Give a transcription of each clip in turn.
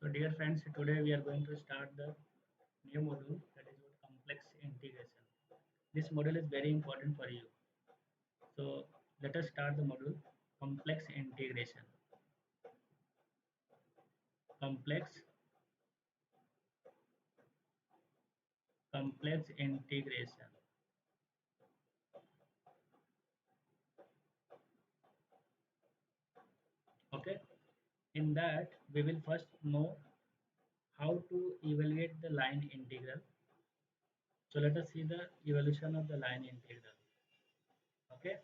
So dear friends, today we are going to start the new module that is what complex integration. This module is very important for you. So let us start the module complex integration. Complex integration. Okay. In that we will first know how to evaluate the line integral. So let us see the evolution of the line integral. Okay.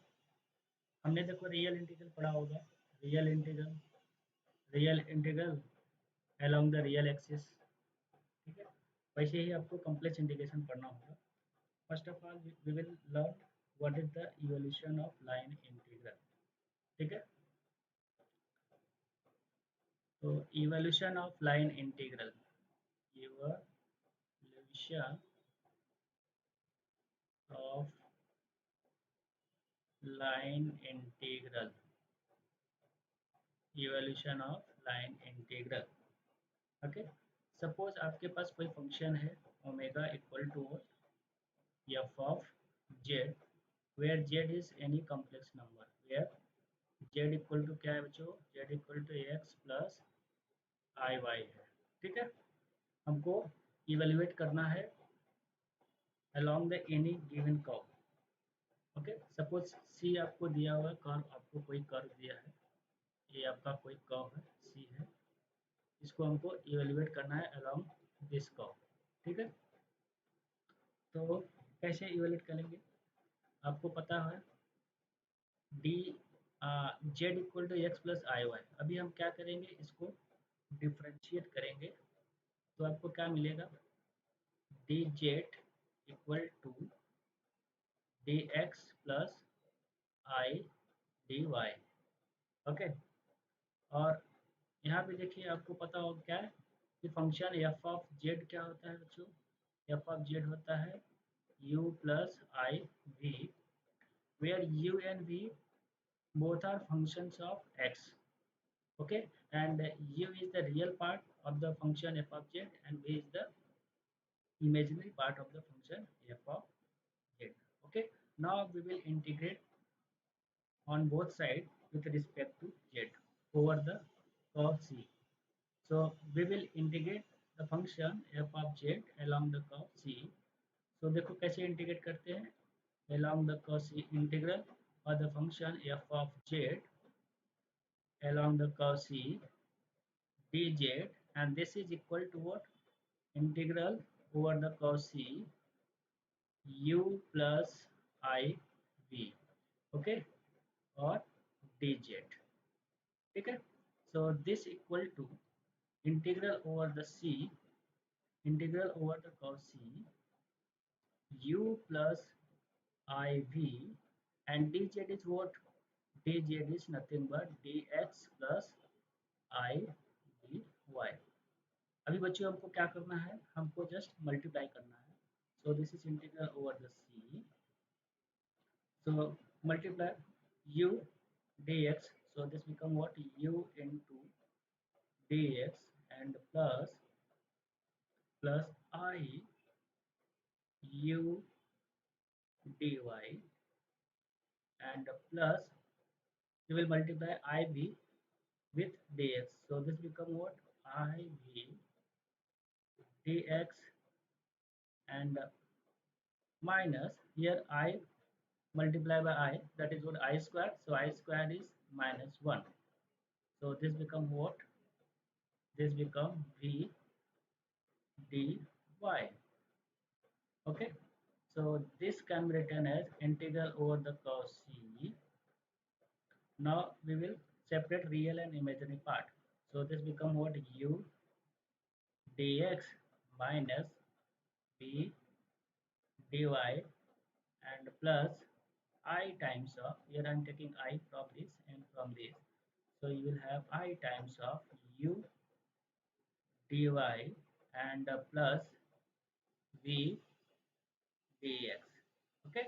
हमने देखो real integral पढ़ा होगा. Real integral along the real axis. ठीक है. वैसे ही आपको complex integration पढ़ना होगा. First of all we will learn what is the evolution of line integral. ठीक है. तो evolution of line integral. Evolution of line integral. Evolution of line integral. Okay. Suppose आपके पास कोई फंक्शन है omega equal to f of z where z is any complex number, where z equal to क्या है बच्चों, z equal to x plus i y है. ठीक है. हमको इवेल्युएट करना है along the any given curve. Okay. Suppose c आपको दिया हुआ है कर्व, आपको कोई कर्व दिया है, ये आपका कोई कर्व है c है, इसको हमको इवेल्युएट करना है along दिस कर्व. ठीक है. तो कैसे इवेल्युएट करेंगे, आपको पता है d z equal to x plus i y. अभी हम क्या करेंगे, इसको डिफ्रेंशिएट करेंगे तो आपको क्या मिलेगा, d z equal to d x plus i d y. Okay. और यहाँ पे देखिए आपको पता होगा क्या है कि फंक्शन एफ ऑफ जेड क्या होता है बच्चों, एफ ऑफ जेड होता है u plus i v, where u and v both are functions of x. Okay. And u is the real part of the function f of z and v is the imaginary part of the function f of z. Okay. Now we will integrate on both sides with respect to z over the curve c. So we will integrate the function f of z along the curve c. So देखो कैसे integrate करते हैं, along the curve c integral or the function f of z along the curve c dz, and this is equal to what, integral over the curve c u plus I v. Okay. और dz. ठीक है. So this equal to integral over the c, integral over the curve c u plus iv, and dz is what, dz is nothing but dx plus I dy. अभी बच्चों हमको क्या करना है, हमको जस्ट मल्टीप्लाई करना है. So this is integral over the c. So multiply u dx. So this become what, u into dx and plus I u dy and plus we will multiply iv with dx. So this become what, iv dx and minus here I multiply by I, that is what, I square. So I square is minus 1. So this become what, this become v dy. Okay. So this can be written as integral over the curve c. Now we will separate real and imaginary part. So this become what, u dx minus v dy and plus I times of, here I am taking I from this and from this. So you will have I times of u dy and plus v dx. Okay.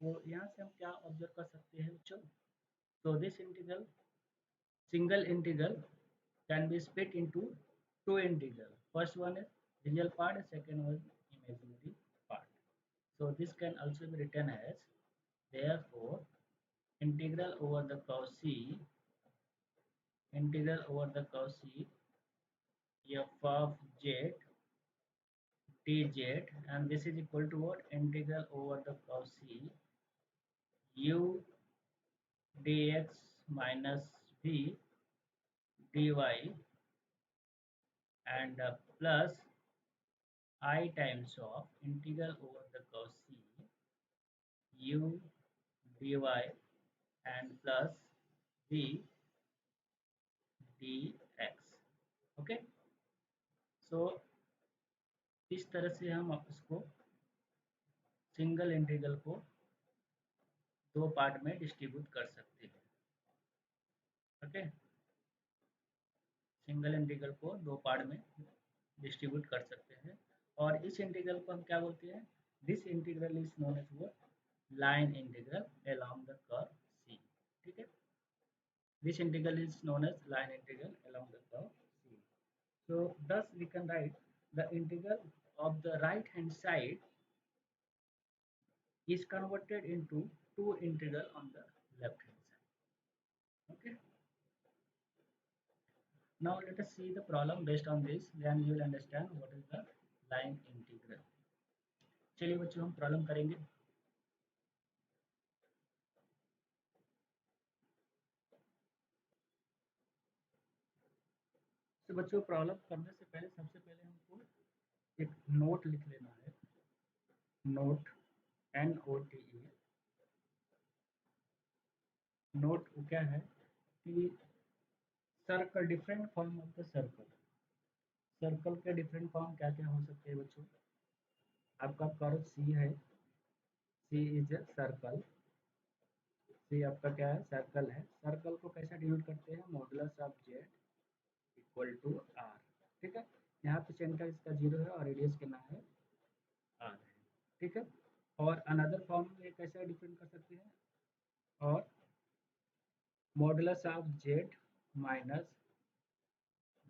तो यहाँ से हम क्या observe कर सकते हैं बच्चों, तो this integral, single integral can be split into two integral. First one is real part, second one imaginary part. So this can also be written as, therefore integral over the curve C, integral over the curve C f of z dz, and this is equal to what? Integral over the curve C u dx minus v dy, and plus I times of integral over the curve C u dy and plus v dx. Okay, so इस तरह से हम इसको single integral को दो part में distribute कर सकते हैं। ओके, सिंगल इंटीग्रल को दो पार्ट में डिस्ट्रीब्यूट कर सकते हैं, और इस इंटीग्रल को हम क्या बोलते हैं? This integral is known as वो line integral along the curve C. ठीक है, this integral is known as line integral along the curve C. So thus we can write the integral of the right hand side is converted into two integral on the left hand side. Okay. Now let us see the problem based on this. Then you will understand what is the line integral. चलिए बच्चों हम problem करेंगे। तो बच्चों problem करने से पहले सबसे पहले हमको एक नोट लिख लेना है। Note NOTE। नोट क्या है कि circle, different form of the circle. Circle के डिफरेंट फॉर्म क्या क्या हो सकते हैं बच्चों? आपका कर्व सी है, सी इज ए सर्कल। सी आपका क्या है? सर्कल है। सर्कल को कैसे डिनोट करते हैं? Modulus of z equal to r. ठीक है, यहाँ पे सेंटर इसका 0 है और रेडियस कितना है? आर है। ठीक है, और अनदर फॉर्म में कैसे डिफरेंट कर सकते हैं? और modulus of z minus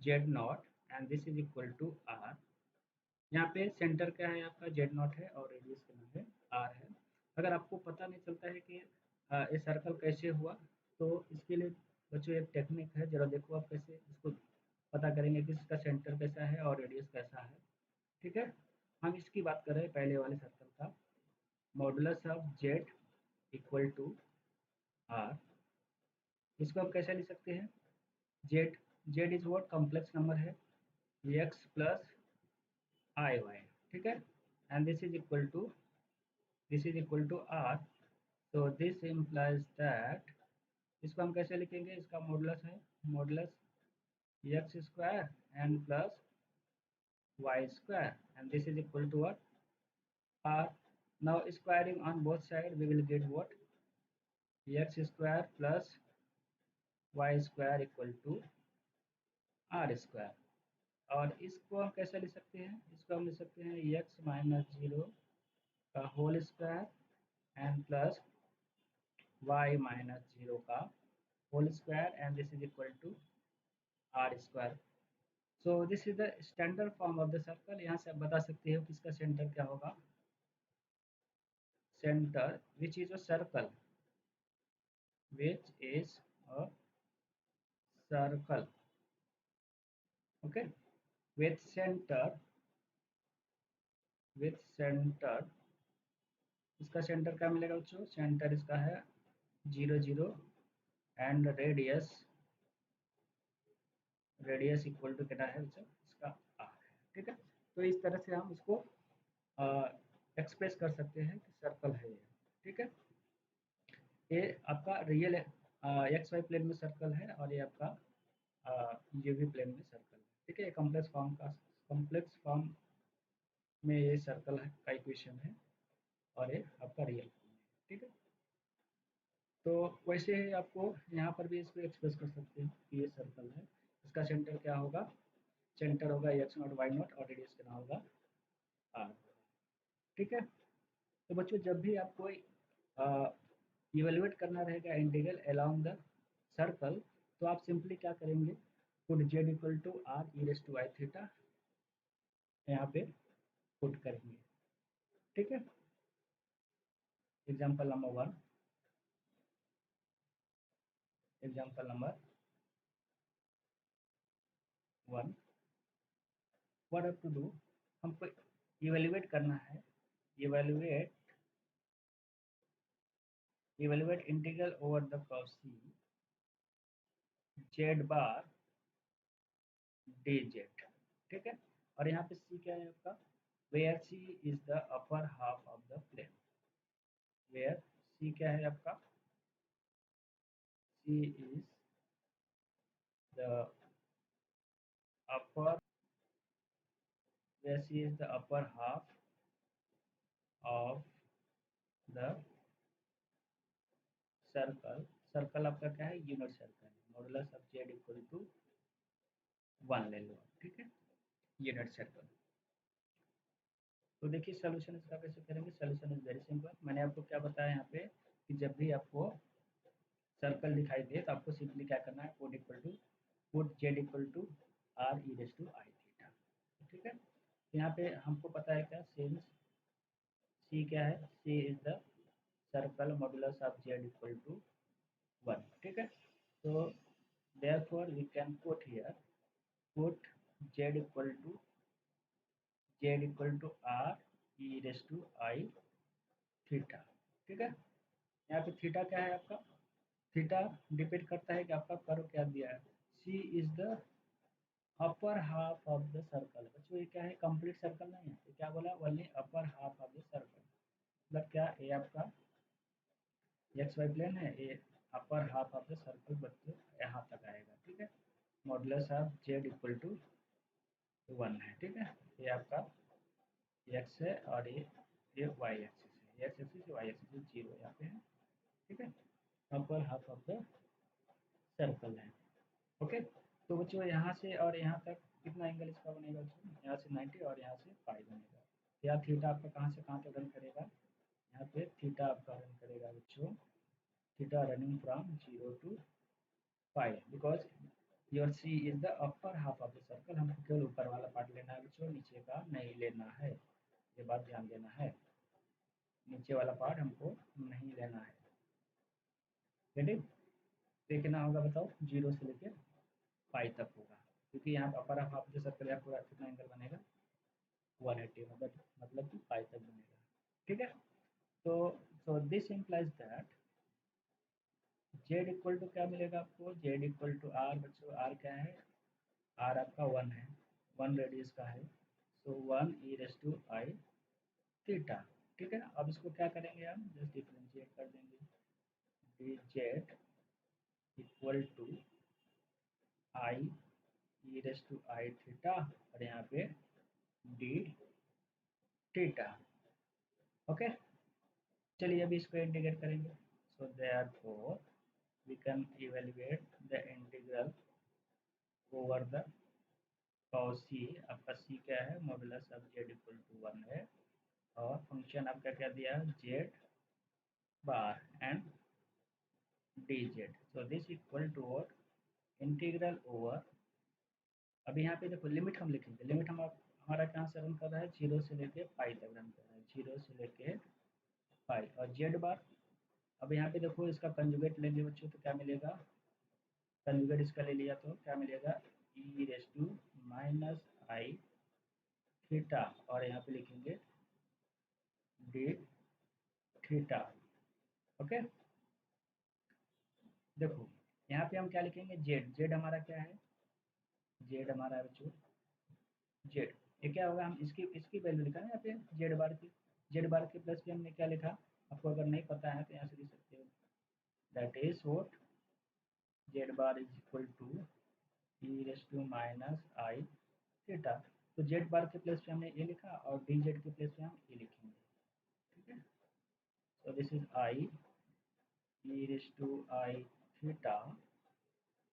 z naught and this is equal to r. यहाँ पे सेंटर क्या है आपका? जेड नॉट है और रेडियस कितना है? आर है। अगर आपको पता नहीं चलता है कि ये सर्कल कैसे हुआ, तो इसके लिए बच्चों एक टेक्निक है, जरा देखो आप कैसे इसको पता करेंगे कि इसका सेंटर कैसा है और रेडियस कैसा है। ठीक है, हम इसकी बात कर रहे हैं पहले वाले सर्कल का। Modulus of z equal to r, इसको आप कैसे लिख सकते हैं? Z, z is what? Complex number है, एक्स प्लस आई वाई। ठीक है, and this is equal to r. so this implies that, इसको हम कैसे लिखेंगे? इसका मॉडुलस है modulus x square and plus y square and this is equal to what? R. Now squaring on both side we will get what? X square plus y square equal to r square. और इसको हम कैसे लिख सकते हैं? इसको हम लिख सकते हैं एक्स माइनस 0 का whole square and plus y minus 0 का whole square and this is equal to r square. So this is the standard form of the circle. यहाँ से आप बता सकते हो कि इसका सेंटर क्या होगा? Centre which is a circle, which is a circle, okay, with centre, with centre, इसका सेंटर क्या मिलेगा बच्चों? सेंटर इसका है 0 0 and radius, radius equal to कितना है बच्चों? इसका आर है। ठीक है, तो इस तरह से हम इसको एक्सप्रेस कर सकते हैं कि सर्कल है ये। ठीक है, ये आपका रियल एक्स वाई प्लेन में सर्कल है और ये आपका यूवी प्लेन में सर्कल है। ठीक है, कॉम्प्लेक्स फॉर्म का, कॉम्प्लेक्स फॉर्म में ये सर्कल है का इक्वेशन है और ये आपका रियल फॉर्म है। ठीक है, तो वैसे ही आपको यहाँ पर भी इसको एक्सप्रेस कर सकते हैं कि ये सर्कल है। इसका सेंटर क्या होगा? सेंटर होगा एक्स नॉट वाई नॉट और रेडियस कितना होगा? आर। ठीक है, तो बच्चों जब भी आपको इवेलुएट करना रहेगा इंटीग्रल अलोंग द सर्कल, तो आप सिंपली क्या करेंगे? Put z equal to r e raise to i theta यहाँ पे पुट करेंगे। ठीक है, example number one, example number one, what have to do, हमको इवेल्युएट करना है, evaluate evaluate integral over the curve C z bar d z. ठीक है, और यहाँ पे सी क्या है आपका, where C is the upper half of the plane, where C क्या है आपका, C is the upper, where C is the upper half of the circle, circle आपका क्या है, unit circle, modulus of z equal to 1 ले लो। ठीक है, unit circle. तो देखिए सोल्यूशन इसका कैसे करेंगे, सोल्यूशन इज वेरी सिंपल। मैंने आपको क्या बताया यहाँ पे कि जब भी आपको सर्कल दिखाई दे तो आपको सिंपली क्या करना है, put equal to, put z equal to r e raise to i theta. ठीक है, यहाँ पे हमको पता है क्या, सिंस सी क्या है, C is the circle modulus of z equal to 1। ठीक है, so therefore we can put here, put z equal to r e raised to I theta. ठीक है, यहाँ पे थीटा क्या है आपका, थीटा डिपेंड करता है कि आपका कर्व क्या दिया है, C is the upper half of the circle. बच्चों ये क्या है, कंप्लीट सर्कल नहीं है, ये क्या बोला, only upper half of the circle, मतलब क्या, ये आपका एक्स वाई प्लेन है, ये upper half of the circle बच्चों यहाँ तक आएगा। ठीक है, modulus of z equal to 1 है। ठीक है, ये आपका एक्स है और ये वाई एक्सिस है, x axis y axis zero यहाँ पे है। ठीक है, upper half of the circle है। ओके, तो बच्चों यहाँ से और यहाँ तक कितना एंगल इसका बनेगा बच्चों, यहाँ से 90 और यहाँ से पाई बनेगा। तो यहाँ थीटा आपका कहाँ से कहाँ तक रन करेगा, यहाँ पे थीटा आपका रन करेगा बच्चों, theta running from 0 to pi, because your C is the upper half of the circle. हमको केवल ऊपर वाला पार्ट लेना है बच्चों, नीचे का नहीं लेना है, ये बात ध्यान देना है, नीचे वाला पार्ट हमको नहीं लेना है। रेडी, तो कितना होगा बताओ, 0 से लेके पाई तक होगा, क्योंकि यहाँ पर अपर हाफ जो सर्कल है पूरा कितना एंगल बनेगा, 180, मतलब कि पाई तक बनेगा। ठीक है, तो this implies that z equal to क्या मिलेगा आपको, जेड इक्वल टू आर, बच्चों आर क्या है, आर आपका 1 है, 1 रेडियस का है, सो 1 ई रेस टू आई थीटा। ठीक है, अब इसको क्या करेंगे, हम जस्ट डिफ्रेंशिएट कर देंगे, d z equal to i e raise to i theta, और यहाँ पे डी थीटा। ओके, चलिए अभी इसको इंटीग्रेट करेंगे, so therefore we can evaluate the integral over the cos C, आपका सी क्या है, modulus of z equal to 1 है, और फंक्शन आपका क्या दिया है, z bar and d z, so this equal to integral over, अभी यहाँ पे देखो लिमिट हम लिखेंगे, लिमिट हम हमारा कहाँ से रन कर रहा है, 0 से लेके पाई तक रन कर रहा है, 0 से लेके पाई, और जेड बार, अब यहाँ पे देखो इसका कंजुगेट लेंगे बच्चों तो क्या मिलेगा, कंजुगेट इसका ले लिया तो क्या मिलेगा, e raise to minus i theta, और यहाँ पे लिखेंगे डी थीटा। ओके, देखो यहाँ पे हम क्या लिखेंगे, जेड, जेड हमारा क्या है, जेड हमारा है बच्चों, जेड, ये क्या होगा, हम इसकी इसकी वैल्यू लिखा है यहाँ पे जेड बार की, जेड बार के प्लस पे हमने क्या लिखा, आपको अगर नहीं पता है तो यहाँ से लिख सकते हो, that is what, z bar is equal to e raise to minus i theta. तो जेड बार के प्लेस पे हमने ए लिखा और डी जेड के प्लेस पे हम ए लिखेंगे। ठीक है, so this is i e raise to i theta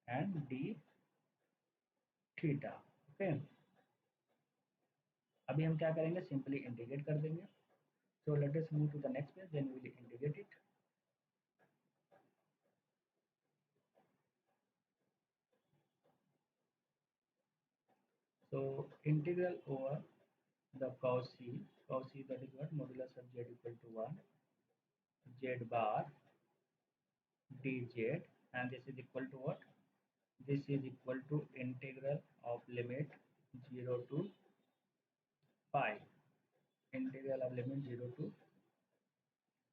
and d theta. Okay, अभी हम क्या करेंगे, सिंपली इंटीग्रेट कर देंगे, so let us move to the next page, then we will integrate it. So integral over the cos c, that is what, modulus of z equal to 1 z bar dz, and this is equal to what? This is equal to integral of limit 0 to pi, integral of limit 0 to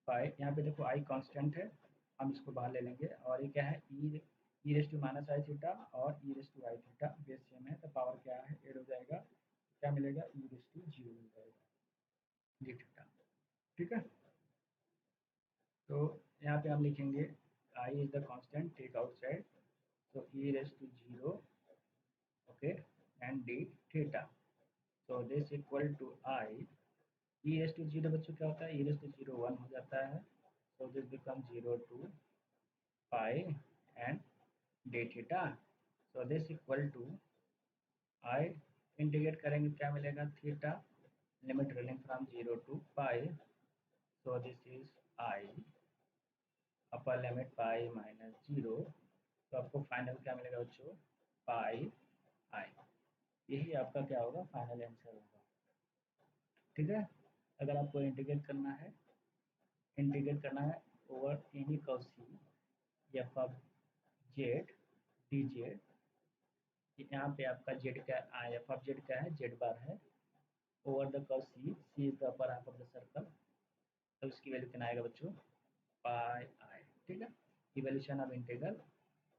pi. यहाँ पे देखो आई constant है, हम इसको बाहर ले लेंगे, और ये क्या है, e raise to minus i theta और e raise to i theta base same है, तो पावर क्या है, एड हो जाएगा, क्या मिलेगा, ई रेस टू जीरो मिल जाएगा जी थीटा। ठीक है, तो यहाँ पे हम लिखेंगे i is the constant, take outside, so e raised to 0, okay, and d theta, so this equal to I, e raised to 0 बच्चों क्या होता है, e raised to 0 1 हो जाता है, so this becomes 0 to pi and d theta, so this equal to I, integrate करेंगे क्या मिलेगा, theta, limit running from 0 to pi, so this is I upper limit pi minus 0, तो आपको final क्या मिलेगा बच्चों, पाई आई, यही आपका क्या होगा, फाइनल आंसर होगा। ठीक है, अगर आपको इंटीग्रेट करना है over any curve C f of z d z, यहाँ पे आपका जेड का एफ ऑफ जेड क्या है, जेड बार है, over the curve C is the upper half of the circle, तो इसकी वैल्यू कितना आएगा बच्चों, पाई आई। ठीक है, evaluation of integral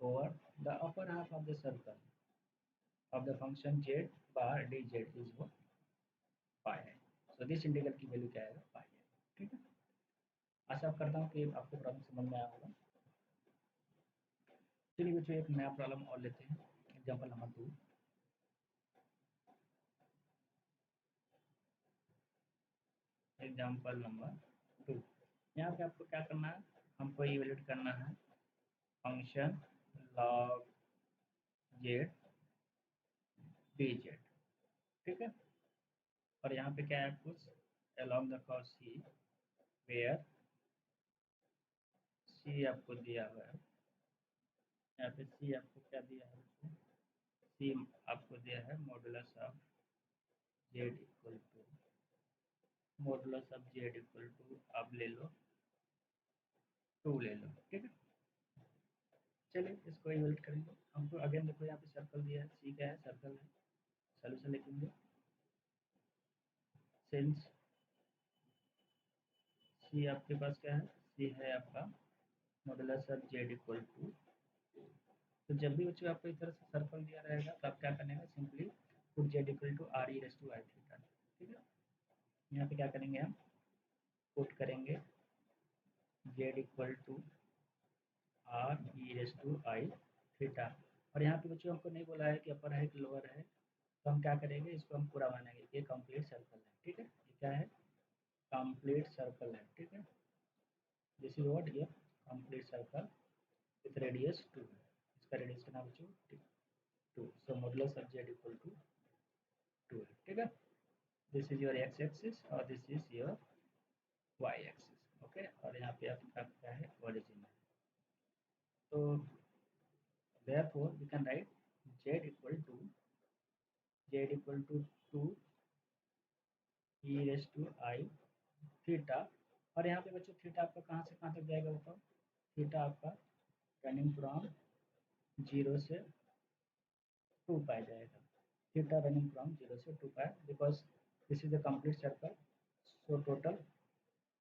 over the upper half of the circle of the function Z bar d Z is वो पाई आई, so this integral की value क्या आएगा, पाई आई। ठीक है, आशा करता हूँ कि आपको प्रॉब्लम समझ में आया होगा। चलिए बच्चों एक नया प्रॉब्लम और लेते हैं, एग्जाम्पल नंबर 2। एग्जाम्पल नंबर 2, यहाँ पे आपको क्या करना है, हमको इवेल्यूट करना है function log Z d z. ठीक है, और यहाँ पे क्या है, कुछ along the curve C, where C आपको दिया हुआ है, यहाँ पे सी आपको क्या दिया है, सी आपको दिया है modulus of z equal to, modulus of z equal to आप ले लो 2 ले लो। ठीक है, चलिए इसको इवेल्यूट करेंगे, हमको अगेन देखो यहाँ पे सर्कल दिया है, सी क्या है, सर्कल है, सोल्यूशन लिखेंगे, सिंस सी आपके पास क्या है, सी है आपका modulus of z equal to, तो जब भी बच्चों आपको इस तरह से सर्कल दिया रहेगा तो आप क्या करेंगे, simply put z equal to r e raise to i theta. ठीक है, यहाँ पे क्या करेंगे, हम पुट करेंगे z equal to r e raise to i theta, और यहाँ पे बच्चों हमको नहीं बोला है कि अपर है कि लोअर है, तो हम क्या करेंगे, इसको हम पूरा मानेंगे, ये कंप्लीट सर्कल है। ठीक है, ये क्या है, कंप्लीट सर्कल है। ठीक है, दिस इज व्हाट, ये कंप्लीट सर्कल विथ रेडियस 2 है, इसका रेडियस कितना बच्चों, 2, so modulus of z equal to 2 है। ठीक है, this is your x axis और this is your y axis. Okay, और यहाँ पे आपका क्या है, ओरिजिन है, तो therefore we can write z equal to 2 e raised to I theta, और यहाँ पे बच्चों थीटा आपका कहाँ से कहाँ तक जाएगा बताओ, थीटा आपका रनिंग फ्रॉम 0 से 2 पाई जाएगा, थीटा रनिंग फ्रॉम 0 से 2 pi, because this is the complete circle, so total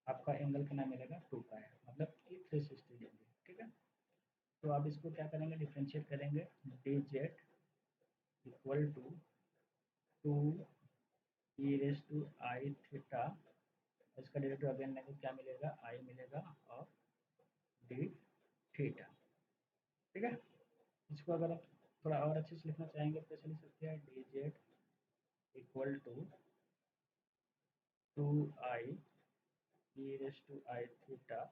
आपका एंगल कितना मिलेगा, 2 पाई, मतलब कि 360 डिग्री। ठीक है, तो आप इसको क्या करेंगे, डिफ्रेंशिएट करेंगे, d z equal to 2 e raise to i theta, इसका डेरिवेटिव अगेन लेंगे, क्या मिलेगा, आई मिलेगा और डी थीटा। ठीक है, इसको अगर आप थोड़ा और अच्छे से लिखना चाहेंगे तो ऐसे लिख सकते हैं, d z equal to 2 i e raise to i theta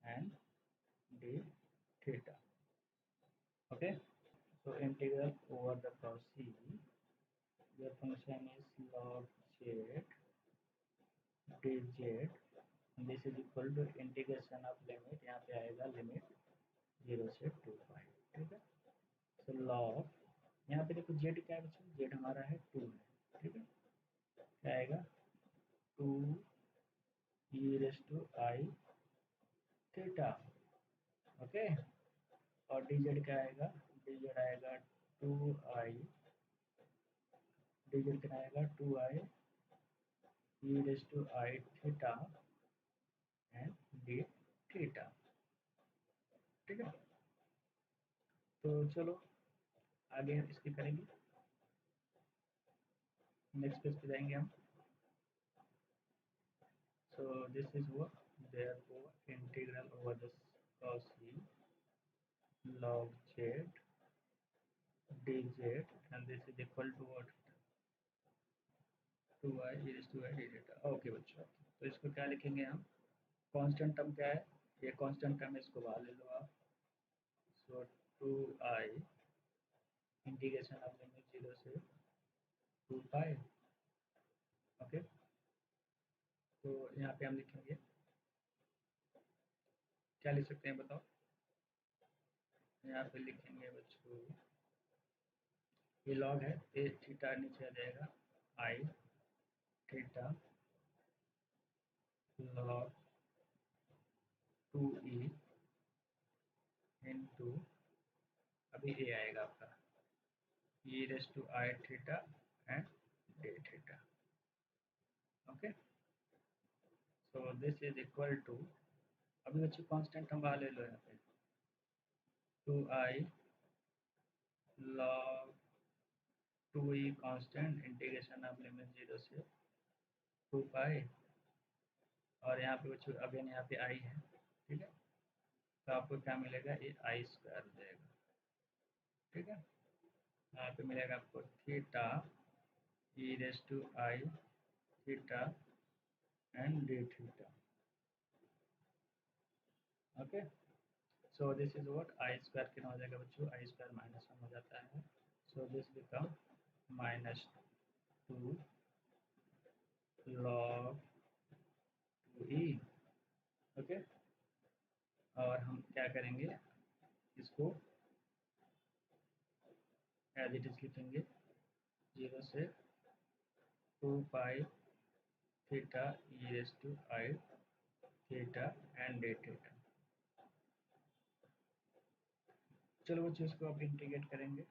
and d theta. Okay, so integral over the curve C, your function is log z dz, this is equal to integration of limit, यहाँ पे आएगा limit 0 से 2 पाई। ठीक है, so log यहाँ पे देखो Z क्या है बच्चों, जेड हमारा है 2 है, ठीक है। क्या आएगा, 2 e raise to i theta, okay. और डी जेड क्या आएगा, डी जेड आएगा 2 आई, डी जेड कितना आएगा 2 i e raise to i theta and d theta, ठीक है। तो चलो आगे हम इसकी करेंगे, नेक्स्ट पेज पे जाएंगे हम। सो this is what therefore integral over the cos e log z dz and this is equal to what, 2i e raised to i d theta, okay बच्चों। तो इसको क्या लिखेंगे हम, कांस्टेंट टर्म क्या है, ये कांस्टेंट टर्म है, इसको बाहर ले लो आप। सो 2i इंटीग्रेशन ऑफ लिमिट 0 से 2 पाई, ओके। तो यहाँ पे हम लिखेंगे, क्या लिख सकते हैं बताओ, यहाँ पे लिखेंगे बच्चों, ये लॉग है, ए थीटा नीचे आ जाएगा आई थीटा लॉग 2e इंटू, अभी ए आएगा आपका e raise to i theta and d theta, okay. So this is equal to, अभी बच्चों कांस्टेंट हम बाहर ले लो यहाँ पे, 2i log 2e constant integration of limit 0 से 2 पाई, और यहाँ पे बच्चों अगेन यहाँ पे आई है, ठीक है। तो आपको क्या मिलेगा, ये आई स्क्वायर हो जाएगा, ठीक है। यहाँ पे मिलेगा आपको theta e raise to i theta and d theta, okay. So this is what, i square कितना हो जाएगा बच्चों, आई स्क्वायर -1 हो जाता है। So this become -2 log 2e, okay. और हम क्या करेंगे, इसको एज इट इज लिखेंगे, 0 से 2 pi theta e raise to i theta and d theta. चलो बच्चों इसको अब इंटीग्रेट करेंगे।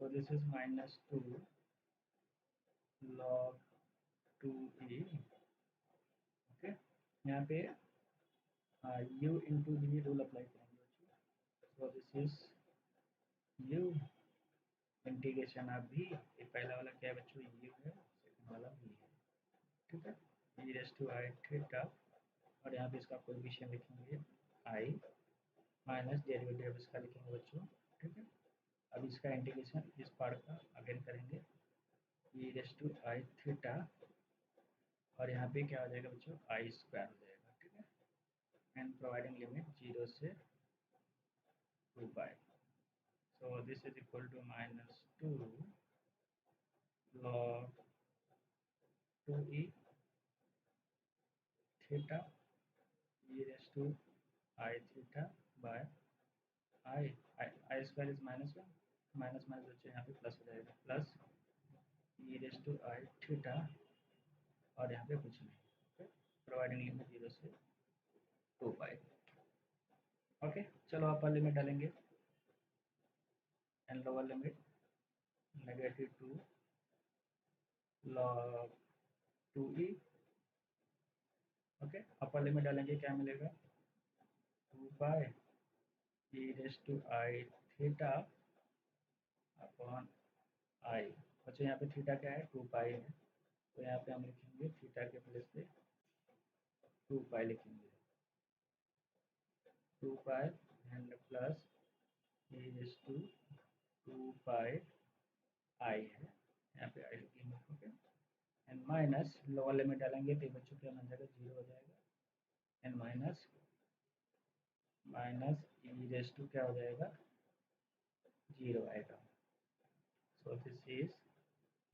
So this is -2 log 2e, okay. यहाँ पे u into v rule apply करेंगे बच्चों। So this is u integration of v, ये पहला वाला क्या है बच्चों, u है, सेकंड वाला v है, ठीक है। E raise to i theta, और यहाँ पे इसका कोएफिशिएंट लिखेंगे आई, माइनस डेरिवेटिव इसका लिखेंगे बच्चों, ठीक है। अब इसका इंटीग्रेशन इस पार्ट का अगेन करेंगे, ई रेस टू आई थीटा, और यहाँ पे क्या हो जाएगा बच्चों, आई स्क्वायर हो जाएगा, ठीक है। एंड प्रोवाइडिंग लिमिट 0 से 2 pi, so this is equal to -2 log 2e theta e raise to i theta by i, i square is -1, minus minus बच्चे यहाँ पे प्लस हो जाएगा, plus e raise to i theta, और यहाँ पे कुछ नहीं, ओके। प्रोवाइडिंग लिमिट 0 से 2 पाई, ओके। चलो अपर लिमिट डालेंगे, and lower limit -2 log 2e, okay. Upper limit डालेंगे, क्या मिलेगा, 2 pi e raise to i theta upon i, अच्छा यहाँ पे थीटा क्या है, 2 पाई है, तो यहाँ पे हम लिखेंगे थीटा के प्लेस पे 2 पाई लिखेंगे, 2 pi and plus e raise to 2 pi i है, यहाँ पे आई लिखेंगे, okay. And minus lower limit डालेंगे तो बच्चों क्या बन जाएगा, 0 हो जाएगा, and minus minus e raise to क्या हो जाएगा, 0 आएगा। So this is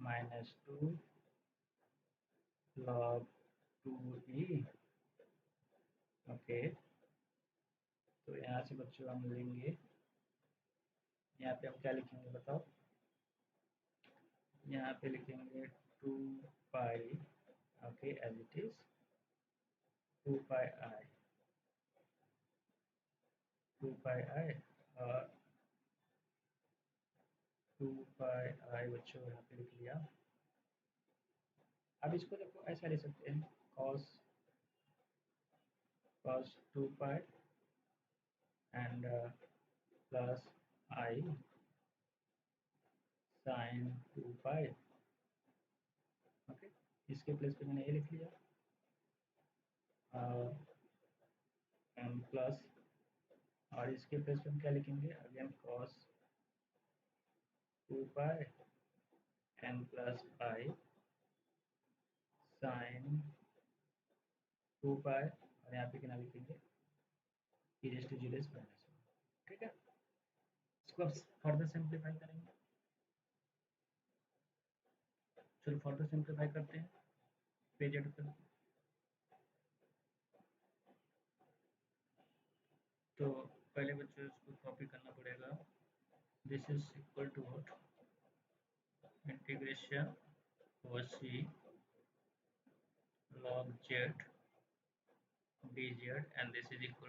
-2 log 2e, okay. तो यहाँ से बच्चों हम लेंगे, यहाँ पे हम क्या लिखेंगे बताओ, यहाँ पे लिखेंगे 2 pi, okay, as it is 2 pi I, 2 pi आई और 2 पाई आई बच्चों यहाँ पे लिख लिया। अब इसको देखो ऐसा लिख सकते हैं, cos cos 2 pi and plus I sin 2 pi, okay. इसके प्लेस पे मैंने ये लिख लिया, प्लस, और इसके प्लेस पे हम क्या लिखेंगे, अगेन cos 2 पाई एन प्लस पाई sin 2 पाई, और यहाँ पे क्या लिखेंगे, e raised to 0 माइनस 1, ठीक है। इसको अब फर्दर सिंप्लीफाई करेंगे, चलो फर्दर सिंप्लीफाई करते हैं, पेज एड कर। तो पहले बच्चों इसको कॉपी करना पड़ेगा, this is equal to what, integration over C log z dz, and this is equal